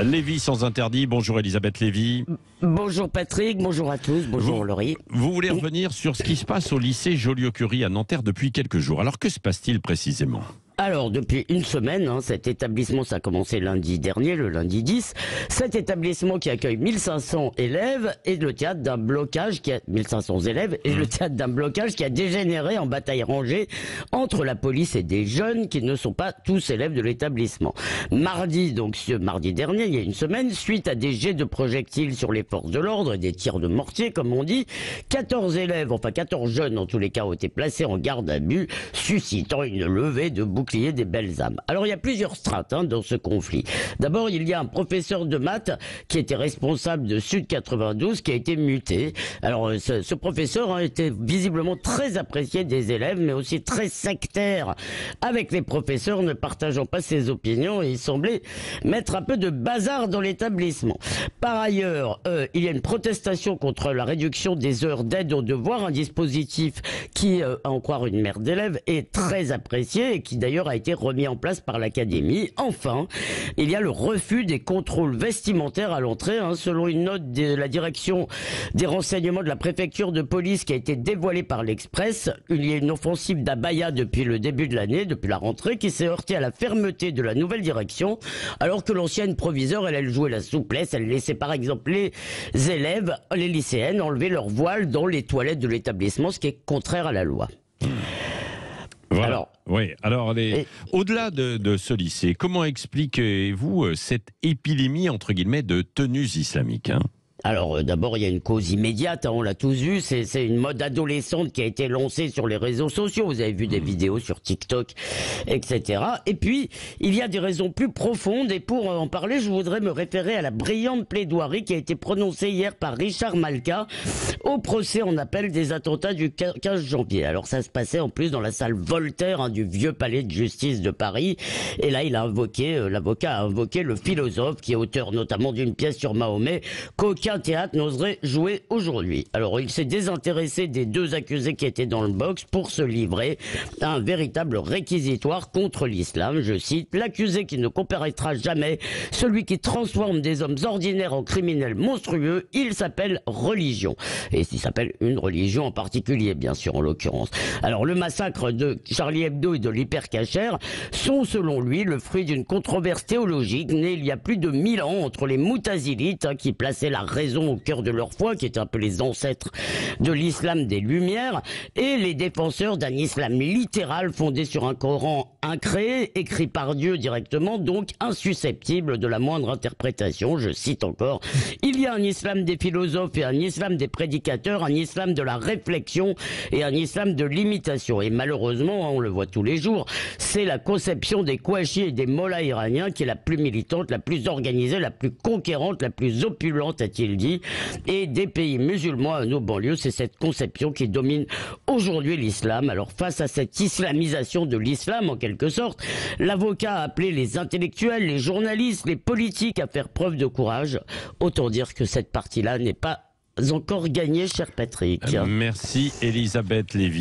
Lévy sans interdit, bonjour Elisabeth Lévy. Bonjour Patrick, bonjour à tous, bonjour Laurie. Vous voulez revenir sur ce qui se passe au lycée Joliot-Curie à Nanterre depuis quelques jours. Alors que se passe-t-il précisément ? Alors, depuis une semaine, cet établissement, ça a commencé lundi dernier, le lundi 10, cet établissement qui accueille 1500 élèves est le théâtre d'un blocage qui a 1500 élèves est le théâtre d'un blocage qui a dégénéré en bataille rangée entre la police et des jeunes qui ne sont pas tous élèves de l'établissement. Mardi, donc ce mardi dernier, il y a une semaine, suite à des jets de projectiles sur les forces de l'ordre et des tirs de mortier, comme on dit, 14 élèves, enfin 14 jeunes en tous les cas, ont été placés en garde à vue, suscitant une levée de boucliers des belles âmes. Alors il y a plusieurs strates dans ce conflit. D'abord, il y a un professeur de maths qui était responsable de Sud 92 qui a été muté. Alors ce professeur était visiblement très apprécié des élèves, mais aussi très sectaire avec les professeurs, ne partageant pas ses opinions, et il semblait mettre un peu de bazar dans l'établissement. Par ailleurs, il y a une protestation contre la réduction des heures d'aide aux devoirs, un dispositif qui, à en croire une mère d'élèves, est très apprécié et qui d'ailleurs a été remis en place par l'académie. Enfin, il y a le refus des contrôles vestimentaires à l'entrée, selon une note de la direction des renseignements de la préfecture de police qui a été dévoilée par l'Express. Il y a une offensive d'abaya depuis le début de l'année, depuis la rentrée, qui s'est heurtée à la fermeté de la nouvelle direction, alors que l'ancienne proviseure, elle jouait la souplesse, elle laissait par exemple les élèves, les lycéennes, enlever leur voile dans les toilettes de l'établissement, ce qui est contraire à la loi. Voilà. Alors, au-delà de ce lycée, comment expliquez-vous cette épidémie, entre guillemets, de tenues islamiques Alors d'abord, il y a une cause immédiate, on l'a tous vu, c'est une mode adolescente qui a été lancée sur les réseaux sociaux. Vous avez vu des vidéos sur TikTok, etc. Et puis, il y a des raisons plus profondes, et pour en parler, je voudrais me référer à la brillante plaidoirie qui a été prononcée hier par Richard Malka au procès en appel des attentats du 15 janvier. Alors ça se passait en plus dans la salle Voltaire du vieux palais de justice de Paris. Et là, l'avocat a invoqué le philosophe qui est auteur notamment d'une pièce sur Mahomet qu'aucun théâtre n'oserait jouer aujourd'hui. Alors il s'est désintéressé des deux accusés qui étaient dans le box pour se livrer à un véritable réquisitoire contre l'islam. Je cite: l'accusé qui ne comparaîtra jamais, celui qui transforme des hommes ordinaires en criminels monstrueux, il s'appelle religion. Et il s'appelle une religion en particulier, bien sûr, en l'occurrence. Alors le massacre de Charlie Hebdo et de l'hypercacher sont selon lui le fruit d'une controverse théologique née il y a plus de 1000 ans entre les moutazilites qui plaçaient la raison au cœur de leur foi, qui étaient un peu les ancêtres de l'islam des Lumières, et les défenseurs d'un islam littéral fondé sur un Coran incréé, écrit par Dieu directement, donc insusceptible de la moindre interprétation. Je cite encore: il y a un islam des philosophes et un islam des prédicateurs, un islam de la réflexion et un islam de l'imitation. Et malheureusement, on le voit tous les jours, c'est la conception des Kouachi et des mollahs iraniens qui est la plus militante, la plus organisée, la plus conquérante, la plus opulente, a-t-il dit, et des pays musulmans à nos banlieues, c'est cette conception qui domine aujourd'hui l'islam. Alors face à cette islamisation de l'islam, en quelque sorte, l'avocat a appelé les intellectuels, les journalistes, les politiques à faire preuve de courage. Autant dire que cette partie-là n'est pas encore gagnée, cher Patrick. Merci Elisabeth Lévy.